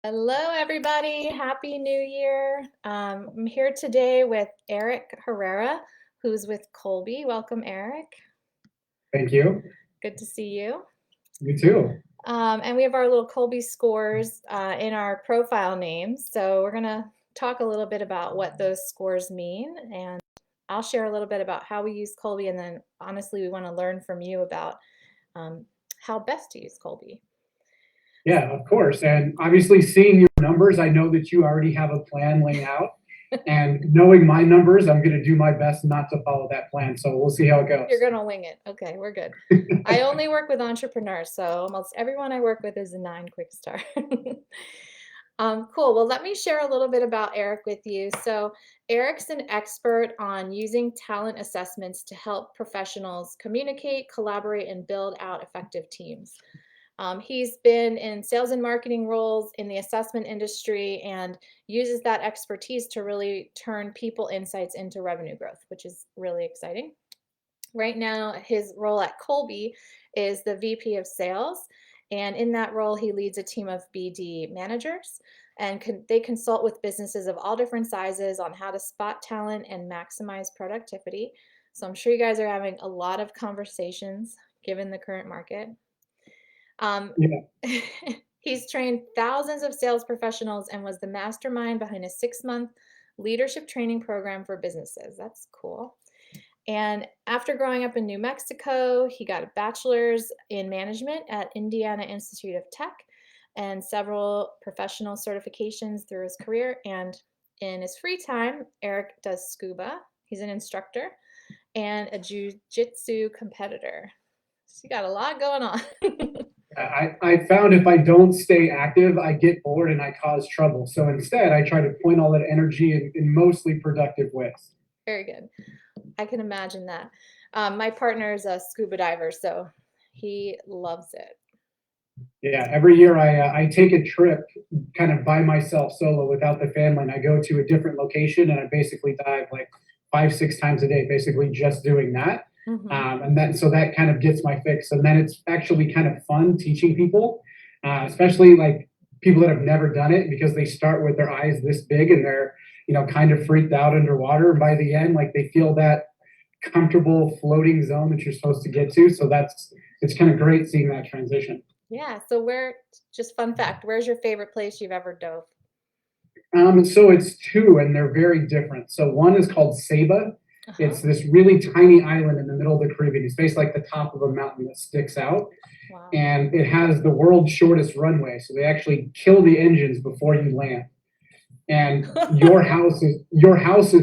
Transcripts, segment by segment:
Hello, everybody. Happy New Year. I'm here today with Eric Herrera, who's with Colby. Welcome, Eric. Thank you. Good to see you. You too. And we have our little Colby scores in our profile names. So we're going to talk a little bit about what those scores mean. And I'll share a little bit about how we use Colby. And then, honestly, we want to learn from you about how best to use Colby. Yeah, of course. And obviously, seeing your numbers, I know that you already have a plan laid out. And knowing my numbers, I'm going to do my best not to follow that plan. So we'll see how it goes. You're going to wing it. Okay, we're good. I only work with entrepreneurs, so almost everyone I work with is a 9 quick start. Cool. Well, let me share a little bit about Eric with you. So Eric's an expert on using talent assessments to help professionals communicate, collaborate, and build out effective teams. He's been in sales and marketing roles in the assessment industry and uses that expertise to really turn people insights into revenue growth, which is really exciting. Right now, his role at Colby is the VP of Sales. And in that role, he leads a team of BD managers. And they consult with businesses of all different sizes on how to spot talent and maximize productivity. So I'm sure you guys are having a lot of conversations given the current market. Yeah. He's trained thousands of sales professionals and was the mastermind behind a 6-month leadership training program for businesses. That's cool. And after growing up in New Mexico, he got a bachelor's in management at Indiana Institute of Tech and several professional certifications through his career. And in his free time, Eric does scuba. He's an instructor and a jiu-jitsu competitor. So you got a lot going on. I found if I don't stay active, I get bored and I cause trouble. So instead, I try to point all that energy in mostly productive ways. Very good. I can imagine that. My partner is a scuba diver, so he loves it. Yeah, every year I take a trip kind of by myself solo without the family, and I go to a different location and I basically dive like 5, 6 times a day, basically just doing that. And then so that kind of gets my fix. And then it's actually kind of fun teaching people, especially like people that have never done it, because they start with their eyes this big and they're, kind of freaked out underwater. And by the end, like they feel that comfortable floating zone that you're supposed to get to. So it's kind of great seeing that transition. Yeah. So just fun fact, where's your favorite place you've ever dove? So it's two, and they're very different. So one is called Saba. It's this really tiny island in the middle of the Caribbean. It's basically like the top of a mountain that sticks out. Wow. And it has the world's shortest runway. So they actually kill the engines before you land. And your house is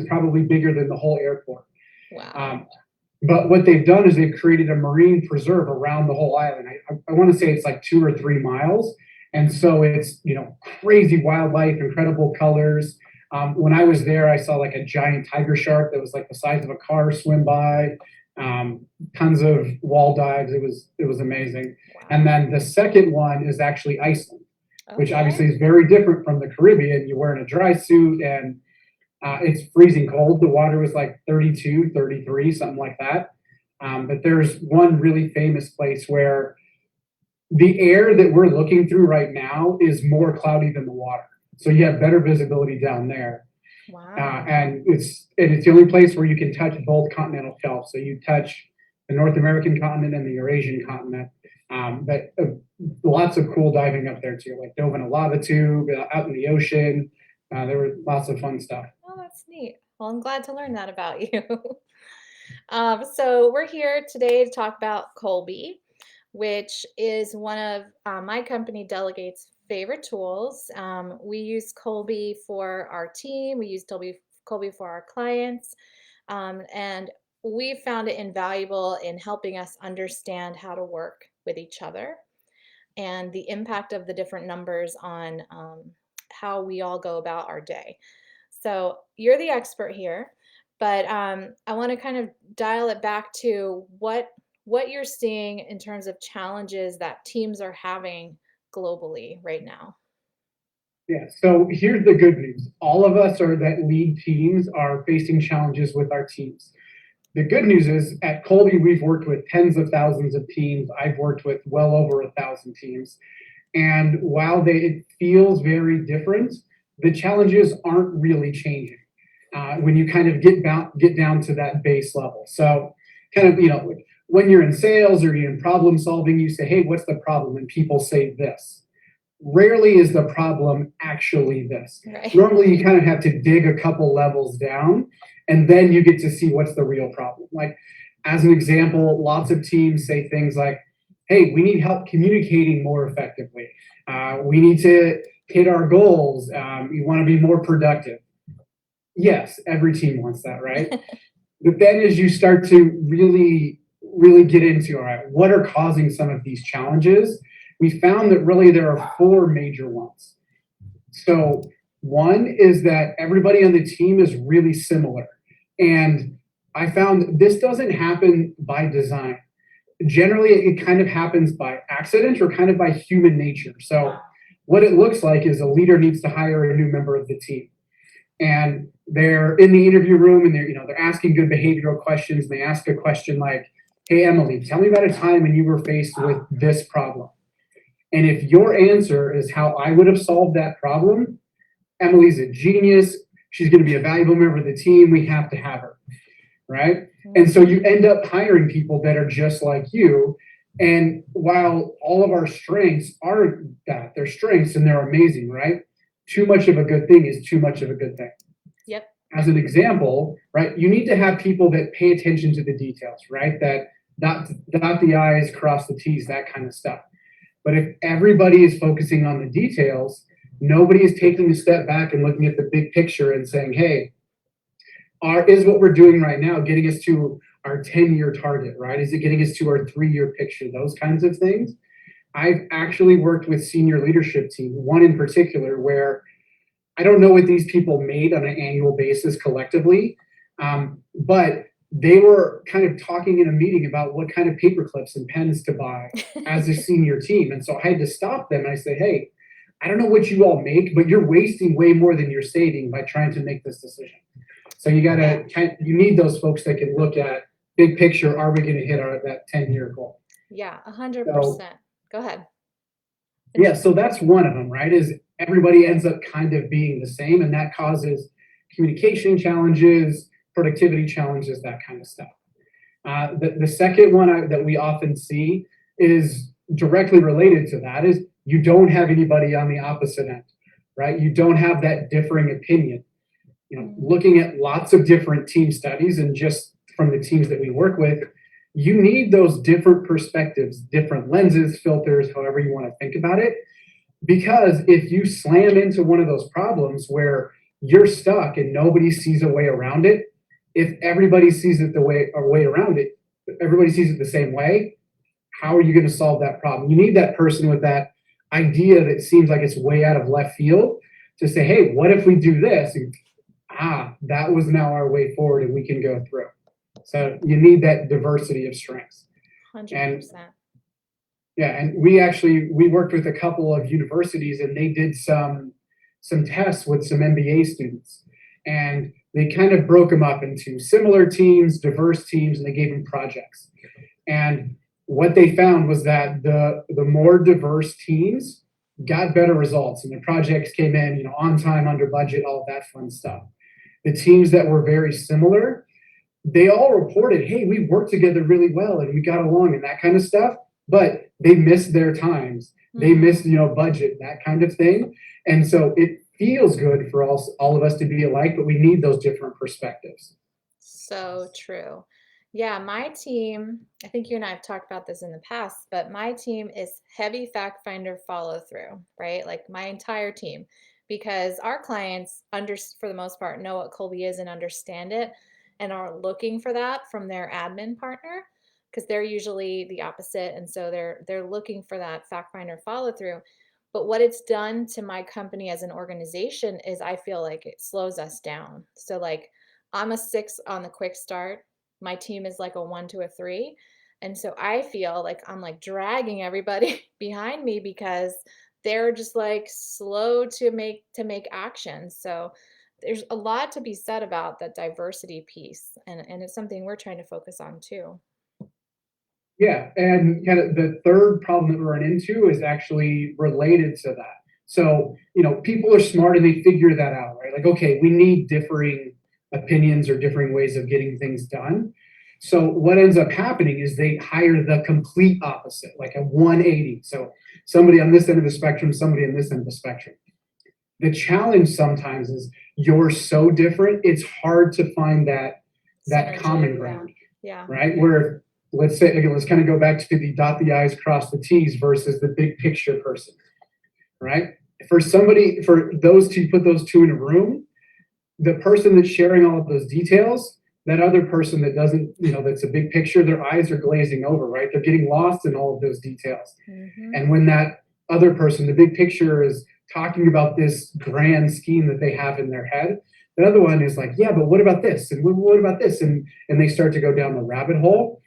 probably bigger than the whole airport. Wow. But what they've done is they've created a marine preserve around the whole island. I want to say it's like 2 or 3 miles. And so it's, crazy wildlife, incredible colors. When I was there, I saw like a giant tiger shark that was like the size of a car swim by. Tons of wall dives. It was amazing. Wow. And then the second one is actually Iceland, which obviously is very different from the Caribbean. You're wearing a dry suit and it's freezing cold. The water was like 32, 33, something like that. But there's one really famous place where the air that we're looking through right now is more cloudy than the water. So you have better visibility down there. Wow. And it's the only place where you can touch both continental shelves. So you touch the North American continent and the Eurasian continent. But lots of cool diving up there too, like dove in a lava tube, out in the ocean. There were lots of fun stuff. Oh, that's neat. Well, I'm glad to learn that about you. So we're here today to talk about Colby, which is one of my company Delegate's favorite tools. We use Colby for our team. We use Colby for our clients. And we found it invaluable in helping us understand how to work with each other and the impact of the different numbers on how we all go about our day. So you're the expert here, but I want to kind of dial it back to what you're seeing in terms of challenges that teams are having globally right now. Yeah, so here's the good news. All of us that lead teams are facing challenges with our teams. The good news is at Colby, we've worked with tens of thousands of teams. I've worked with well over 1,000 teams. And while it feels very different, the challenges aren't really changing when you kind of get down to that base level. So kind of, when you're in sales or you're in problem solving, you say, hey, what's the problem? And people say this. Rarely is the problem actually this. Right. Normally, you kind of have to dig a couple levels down, and then you get to see what's the real problem. Like, as an example, lots of teams say things like, hey, we need help communicating more effectively. We need to hit our goals. We want to be more productive. Yes, every team wants that, right? But then as you start to really, really get into, all right, what are causing some of these challenges? We found that really there are four major ones. So one is that everybody on the team is really similar. And I found this doesn't happen by design. Generally, it kind of happens by accident or kind of by human nature. So what it looks like is a leader needs to hire a new member of the team. And they're in the interview room and they're asking good behavioral questions. And they ask a question like, hey, Emily, tell me about a time when you were faced with this problem. And if your answer is how I would have solved that problem, Emily's a genius. She's going to be a valuable member of the team. We have to have her, right? And so you end up hiring people that are just like you. And while all of our strengths are that, they're strengths and they're amazing, right? Too much of a good thing is too much of a good thing. Yep. As an example, right, you need to have people that pay attention to the details, right? That dot the I's, cross the T's, that kind of stuff. But if everybody is focusing on the details, nobody is taking a step back and looking at the big picture and saying, hey, is what we're doing right now getting us to our 10-year target, right? Is it getting us to our 3-year picture? Those kinds of things. I've actually worked with senior leadership team, one in particular, where I don't know what these people made on an annual basis collectively, but they were kind of talking in a meeting about what kind of paper clips and pens to buy as a senior team. And so I had to stop them and I say, hey, I don't know what you all make, but you're wasting way more than you're saving by trying to make this decision. So you need those folks that can look at big picture. Are we going to hit that 10-year goal? Yeah, 100%. Go ahead. Yeah, so that's one of them, right? Is everybody ends up kind of being the same, and that causes communication challenges, productivity challenges, that kind of stuff. The second one that we often see is directly related to that is you don't have anybody on the opposite end, right? You don't have that differing opinion. Looking at lots of different team studies and just from the teams that we work with, you need those different perspectives, different lenses, filters, however you want to think about it. Because if you slam into one of those problems where you're stuck and nobody sees a way around it, if everybody sees it a way around it, everybody sees it the same way, how are you going to solve that problem? You need that person with that idea that seems like it's way out of left field to say, hey, what if we do this? And, that was now our way forward and we can go through. So you need that diversity of strengths. 100%. And we worked with a couple of universities and they did some tests with some MBA students. And they kind of broke them up into similar teams, diverse teams, and they gave them projects. And what they found was that the more diverse teams got better results and the projects came in, on time, under budget, all of that fun stuff. The teams that were very similar, they all reported, hey, we worked together really well and we got along and that kind of stuff, but they missed their times. They missed, budget, that kind of thing. And so it feels good for all of us to be alike, but we need those different perspectives. So true. Yeah, my team, I think you and I have talked about this in the past, but my team is heavy fact finder follow through, right? Like my entire team, because our clients for the most part know what Colby is and understand it and are looking for that from their admin partner because they're usually the opposite. And so they're looking for that fact finder follow through. But what it's done to my company as an organization is I feel like it slows us down. So like I'm a 6 on the quick start. My team is like a 1 to a 3. And so I feel like I'm like dragging everybody behind me because they're just like slow to make action. So there's a lot to be said about that diversity piece. And it's something we're trying to focus on too. Yeah, and kind of the third problem that we run into is actually related to that. So, people are smart and they figure that out, right? Like, okay, we need differing opinions or differing ways of getting things done. So, what ends up happening is they hire the complete opposite, like a 180. So, somebody on this end of the spectrum, somebody on this end of the spectrum. The challenge sometimes is you're so different, it's hard to find that Synergy, common ground, yeah. right? Where let's say, again, let's kind of go back to the dot the I's, cross the T's versus the big picture person, right? For those two, put those two in a room, the person that's sharing all of those details, that other person that doesn't, that's a big picture, their eyes are glazing over, right? They're getting lost in all of those details. And when that other person, the big picture, is talking about this grand scheme that they have in their head, the other one is like, yeah, but what about this? And what about this? And they start to go down the rabbit hole.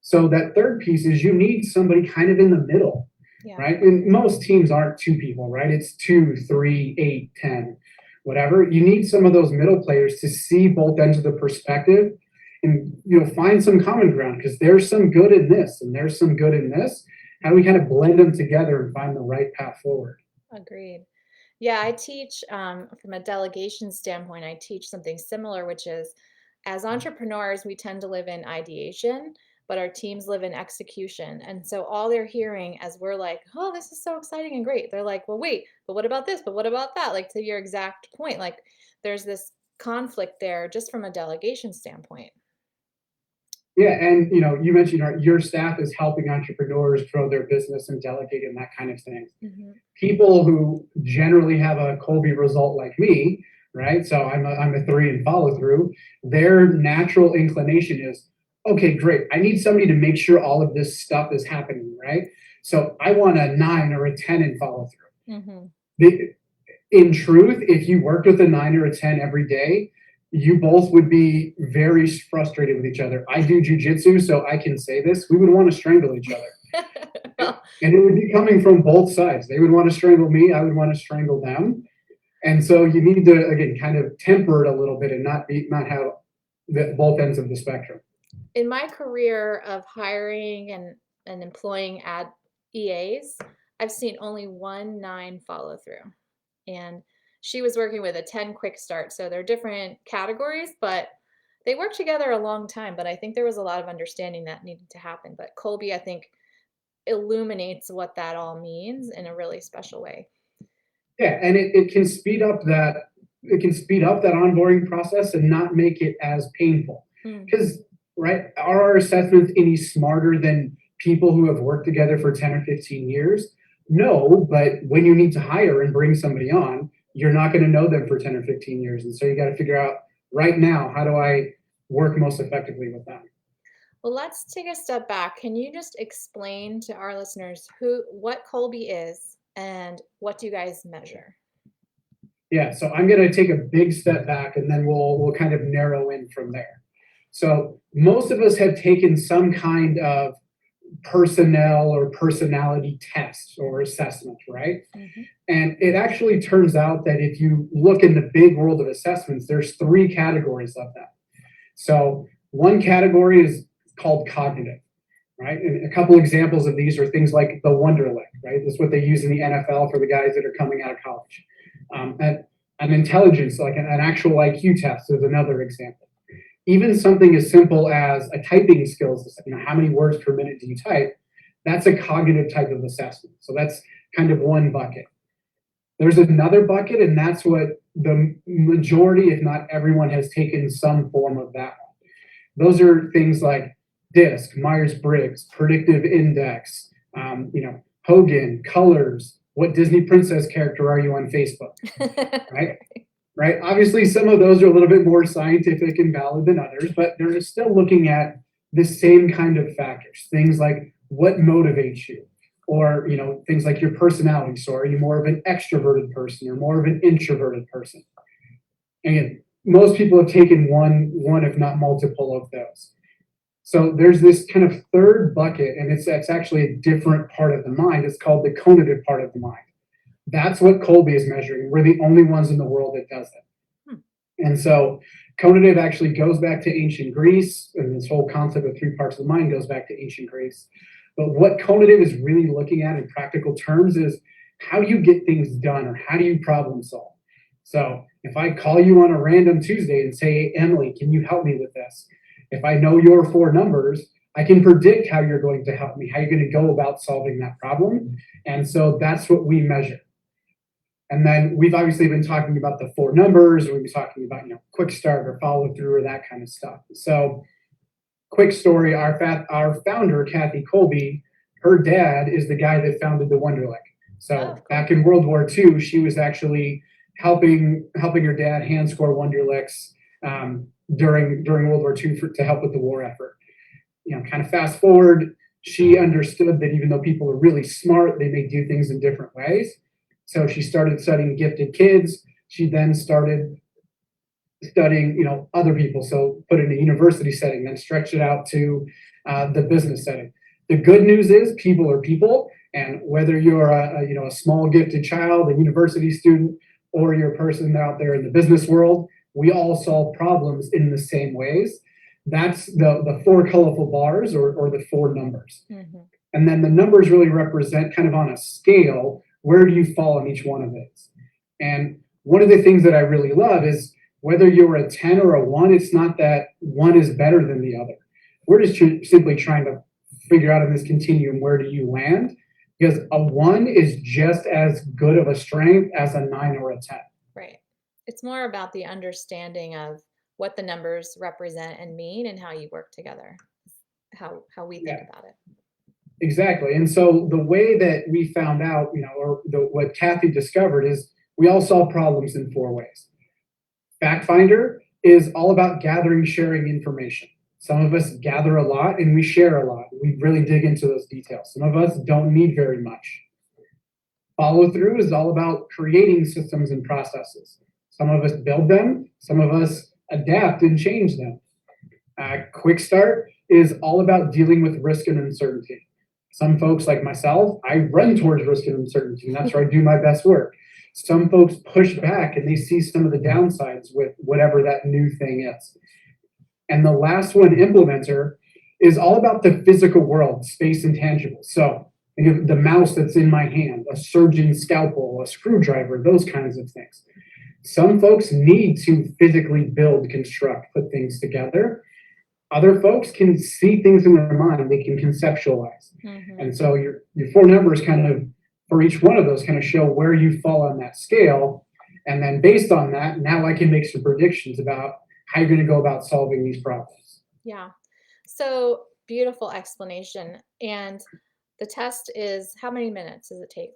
So that third piece is you need somebody kind of in the middle, right? And most teams aren't two people, right? It's 2, 3, 8, 10, whatever. You need some of those middle players to see both ends of the perspective and, find some common ground, because there's some good in this and there's some good in this. How do we kind of blend them together and find the right path forward? Agreed. Yeah, I teach from a delegation standpoint, I teach something similar, which is as entrepreneurs, we tend to live in ideation, but our teams live in execution. And so all they're hearing as we're like, oh, this is so exciting and great. They're like, well, wait, but what about this? But what about that? Like, to your exact point, like there's this conflict there just from a delegation standpoint. Yeah, and you mentioned your staff is helping entrepreneurs grow their business and delegate and that kind of thing. People who generally have a Colby result like me, right? So I'm a 3 and follow through. Their natural inclination is, okay, great. I need somebody to make sure all of this stuff is happening, right? So I want a 9 or a 10 in follow through. In truth, if you worked with a 9 or a 10 every day, you both would be very frustrated with each other. I do jujitsu, so I can say this. We would want to strangle each other. And it would be coming from both sides. They would want to strangle me. I would want to strangle them. And so you need to, again, kind of temper it a little bit and not have both ends of the spectrum. In my career of hiring and employing ad EAs, I've seen only 1 9 follow through. And she was working with a 10 quick start. So they're different categories, but they worked together a long time. But I think there was a lot of understanding that needed to happen. But Colby, I think, illuminates what that all means in a really special way. Yeah, and it can speed up that onboarding process and not make it as painful. Because right, are our assessments any smarter than people who have worked together for 10 or 15 years? No, but when you need to hire and bring somebody on, you're not going to know them for 10 or 15 years. And so you got to figure out right now, how do I work most effectively with them? Well, let's take a step back. Can you just explain to our listeners what Colby is and what do you guys measure? Yeah, so I'm going to take a big step back and then we'll kind of narrow in from there. So most of us have taken some kind of personnel or personality test or assessment, right? And it actually turns out that if you look in the big world of assessments, there's 3 categories of them. So one category is called cognitive, right? And a couple examples of these are things like the Wonderlic, right? That's what they use in the NFL for the guys that are coming out of college. An intelligence, like an actual IQ test, is another example. Even something as simple as a typing skills, how many words per minute do you type? That's a cognitive type of assessment. So that's kind of one bucket. There's another bucket, and that's what the majority, if not everyone, has taken some form of that one. Those are things like DISC, Myers-Briggs, predictive index, Hogan, colors, what Disney princess character are you on Facebook, right? Right. Obviously, some of those are a little bit more scientific and valid than others, but they're still looking at the same kind of factors. Things like what motivates you, or things like your personality. So, are you more of an extroverted person or more of an introverted person? And most people have taken one, if not multiple, of those. So there's this kind of third bucket, and it's actually a different part of the mind. It's called the conative part of the mind. That's what Colby is measuring. We're the only ones in the world that does it. And so Conative actually goes back to ancient Greece, and this whole concept of 3 parts of the mind goes back to ancient Greece. But what Conative is really looking at in practical terms is how do you get things done, or how do you problem solve? So if I call you on a random Tuesday and say, hey, Emily, can you help me with this? If I know your 4 numbers, I can predict how you're going to help me, how you're going to go about solving that problem. And so that's what we measure. And then we've obviously been talking about the 4 numbers. We've been talking about, quick start or follow through or that kind of stuff. So quick story, our founder, Kathy Colby, her dad is the guy that founded the Wonderlic. So back in World War II, she was actually helping her dad hand score Wonderlicks during World War II to help with the war effort. Kind of fast forward, she understood that even though people are really smart, they may do things in different ways. So she started studying gifted kids. She then started studying, other people. So put it in a university setting, then stretched it out to the business setting. The good news is people are people, and whether you're a small gifted child, a university student, or you're a person out there in the business world, we all solve problems in the same ways. That's the 4 colorful bars or the 4 numbers. Mm-hmm. And then the numbers really represent kind of on a scale, where do you fall on each one of these? And one of the things that I really love is whether you're a 10 or a 1, it's not that one is better than the other. We're just simply trying to figure out in this continuum, where do you land? Because a 1 is just as good of a strength as a 9 or a 10. Right. It's more about the understanding of what the numbers represent and mean, and how you work together, how we think about it. Exactly. And so the way that we found out, what Kathy discovered is we all solve problems in 4 ways. Fact Finder is all about gathering, sharing information. Some of us gather a lot and we share a lot. We really dig into those details. Some of us don't need very much. Follow through is all about creating systems and processes. Some of us build them. Some of us adapt and change them. Quick start is all about dealing with risk and uncertainty. Some folks like myself, I run towards risk and uncertainty, and that's where I do my best work. Some folks push back and they see some of the downsides with whatever that new thing is. And the last one, implementer, is all about the physical world, space and tangible. So think of the mouse that's in my hand, a surgeon's scalpel, a screwdriver, those kinds of things. Some folks need to physically build, construct, put things together. Other folks can see things in their mind, they can conceptualize. Mm-hmm. And so your 4 numbers kind of, for each one of those, kind of show where you fall on that scale. And then based on that, now I can make some predictions about how you're going to go about solving these problems. Yeah. So beautiful explanation. And the test is, how many minutes does it take?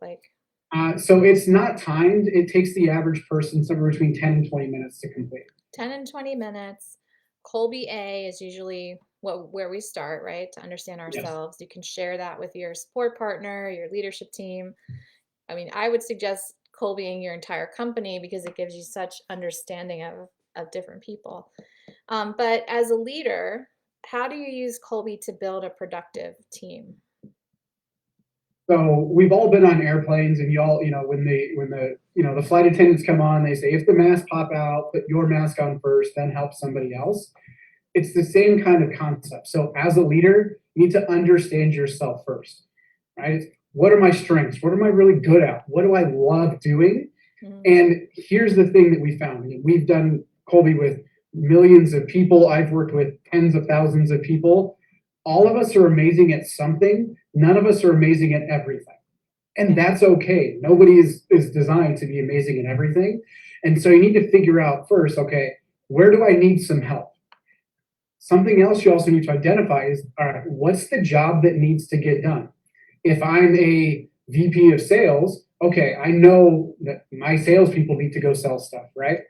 So it's not timed. It takes the average person somewhere between 10 and 20 minutes to complete. 10 and 20 minutes. Kolbe A is usually where we start, right? To understand ourselves. Yes. You can share that with your support partner, your leadership team. I mean, I would suggest Kolbeing your entire company, because it gives you such understanding of different people. But as a leader, how do you use Kolbe to build a productive team? So we've all been on airplanes, and y'all, when the flight attendants come on, they say, if the masks pop out, put your mask on first, then help somebody else. It's the same kind of concept. So as a leader, you need to understand yourself first, right? What are my strengths? What am I really good at? What do I love doing? Mm-hmm. And here's the thing that we found. We've done Colby with millions of people. I've worked with tens of thousands of people. All of us are amazing at something. None of us are amazing at everything. And that's okay. Nobody is designed to be amazing at everything. And so you need to figure out first, okay, where do I need some help? Something else you also need to identify is, all right, what's the job that needs to get done? If I'm a VP of sales, okay, I know that my salespeople need to go sell stuff, right?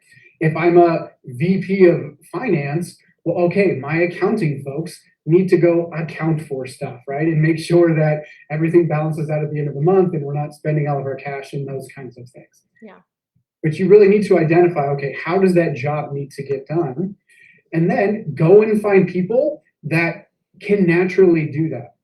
If I'm a VP of finance, well, okay, my accounting folks need to go account for stuff, right? And make sure that everything balances out at the end of the month and we're not spending all of our cash in those kinds of things. Yeah. But you really need to identify, okay, how does that job need to get done? And then go and find people that can naturally do that.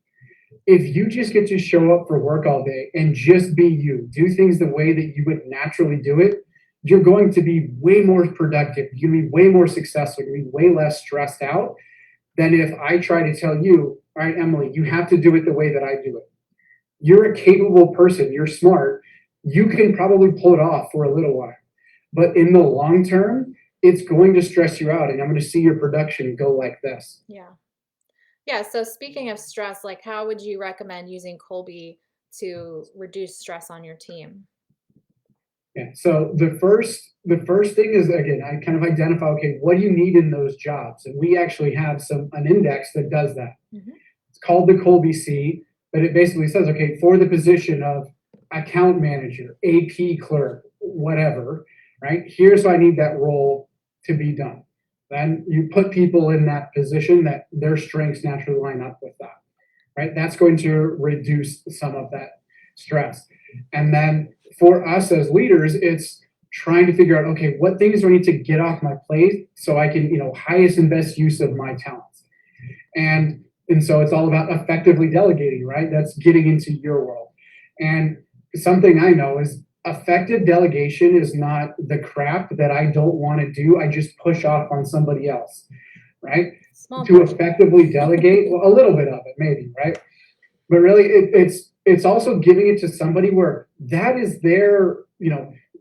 If you just get to show up for work all day and just be you, do things the way that you would naturally do it, you're going to be way more productive. You're going to be way more successful. You're going to be way less stressed out than if I try to tell you, all right, Emily, you have to do it the way that I do it. You're a capable person. You're smart. You can probably pull it off for a little while. But in the long term, it's going to stress you out. And I'm going to see your production go like this. Yeah. Yeah. So speaking of stress, like how would you recommend using Colby to reduce stress on your team? Yeah. So the first thing is, again, I kind of identify, okay, what do you need in those jobs? And we actually have an index that does that. Mhm. It's called the Colby C, but it basically says, okay, for the position of account manager, AP clerk, whatever, right? Here's what I need that role to be done. Then you put people in that position that their strengths naturally line up with that, right? That's going to reduce some of that stress. And then for us as leaders, it's trying to figure out, okay, what things do I need to get off my plate so I can, highest and best use of my talents. And so it's all about effectively delegating, right? That's getting into your world. And something I know is effective delegation is not the crap that I don't want to do. I just push off on somebody else, right? Small To portion. effectively delegate, well, a little bit of it, maybe, right? But really, it's also giving it to somebody where that is their,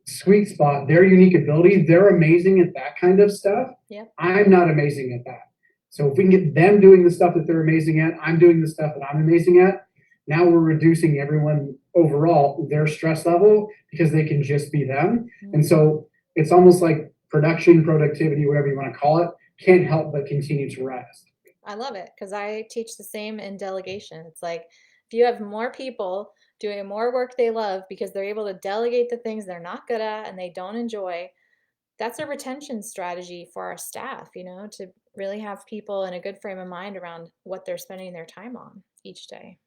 sweet spot, their unique ability. They're amazing at that kind of stuff. Yeah. I'm not amazing at that. So if we can get them doing the stuff that they're amazing at, I'm doing the stuff that I'm amazing at. Now we're reducing everyone overall their stress level because they can just be them. Mhm. And so it's almost like production, productivity, whatever you want to call it, can't help but continue to rise. I love it because I teach the same in delegation. It's like if you have more people doing more work they love because they're able to delegate the things they're not good at and they don't enjoy, that's a retention strategy for our staff, to really have people in a good frame of mind around what they're spending their time on each day.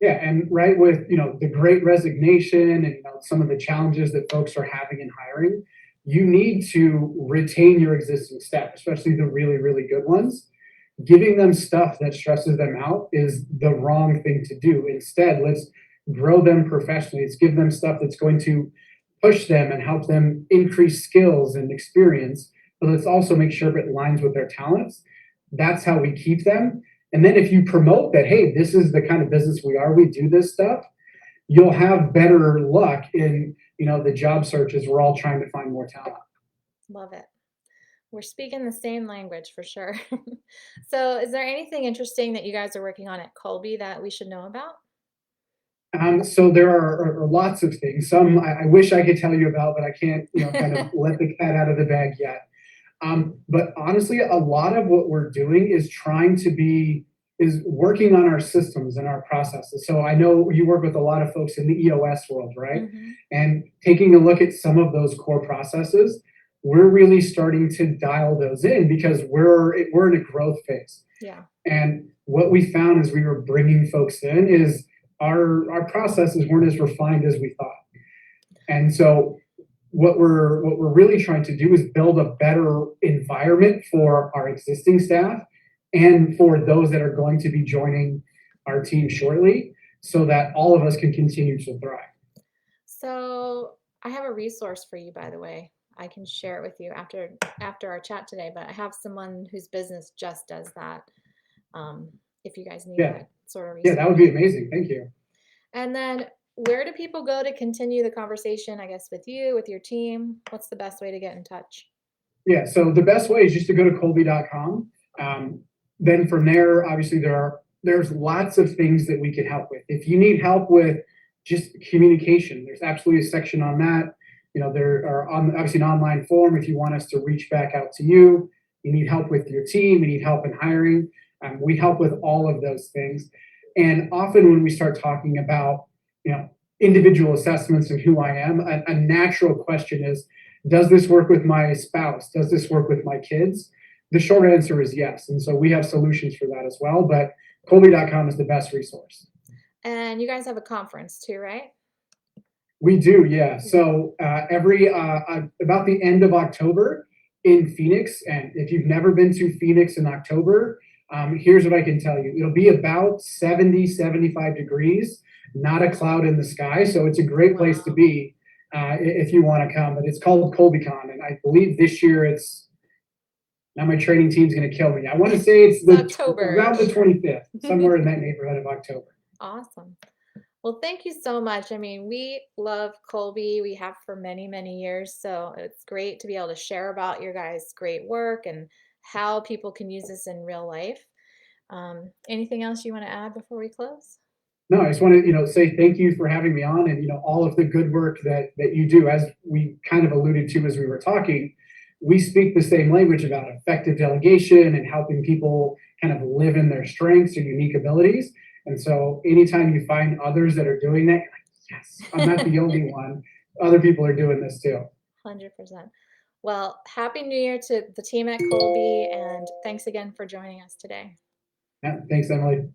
Yeah, and right with the great resignation and some of the challenges that folks are having in hiring, you need to retain your existing staff, especially the really, really good ones. Giving them stuff that stresses them out is the wrong thing to do. Instead, let's grow them professionally. Let's give them stuff that's going to push them and help them increase skills and experience. But let's also make sure it aligns with their talents. That's how we keep them. And then if you promote that, hey, this is the kind of business we are, we do this stuff, you'll have better luck in the job searches. We're all trying to find more talent. Love it. We're speaking the same language for sure. So, is there anything interesting that you guys are working on at Colby that we should know about? So there are lots of things. Some I wish I could tell you about, but I can't, kind of let the cat out of the bag yet. But honestly, a lot of what we're doing is working on our systems and our processes. So I know you work with a lot of folks in the EOS world, right? Mhm. And taking a look at some of those core processes, we're really starting to dial those in because we're in a growth phase. Yeah. And what we found as we were bringing folks in is our processes weren't as refined as we thought. And so what we're really trying to do is build a better environment for our existing staff and for those that are going to be joining our team shortly so that all of us can continue to thrive. So, I have a resource for you, by the way. I can share it with you after our chat today, but I have someone whose business just does that. If you guys need Yeah. that sort of Yeah, that would resource. be amazing. Thank you. And then where do people go to continue the conversation, I guess, with you, with your team? What's the best way to get in touch? Yeah, so the best way is just to go to Kolbe.com. Then from there, obviously there's lots of things that we can help with. If you need help with just communication, there's absolutely a section on that. There are obviously an online form if you want us to reach back out to you. You need help with your team, you need help in hiring. We help with all of those things. And often when we start talking about, individual assessments of who I am, a natural question is, does this work with my spouse? Does this work with my kids? The short answer is yes. And so we have solutions for that as well. But Kolbe.com is the best resource. And you guys have a conference too, right? We do, yeah. So every about the end of October in Phoenix, and if you've never been to Phoenix in October, here's what I can tell you. It'll be about 70, 75 degrees, not a cloud in the sky. So it's a great place to Wow. be. if you want to come. But it's called KolbeCon, and I believe this year it's, now my training team's going to kill me. I want to say it's around the 25th, somewhere in that neighborhood of October. Awesome. Well, thank you so much. I mean, we love Colby. We have for many, many years. So it's great to be able to share about your guys' great work and how people can use this in real life. Anything else you want to add before we close? No, I just want to, say thank you for having me on, and, all of the good work that you do. As we kind of alluded to as we were talking, we speak the same language about effective delegation and helping people kind of live in their strengths or unique abilities. And so anytime you find others that are doing that, you're like, yes, I'm not the only one. Other people are doing this too. 100%. Well, Happy New Year to the team at Colby, and thanks again for joining us today. Yeah, thanks, Emily.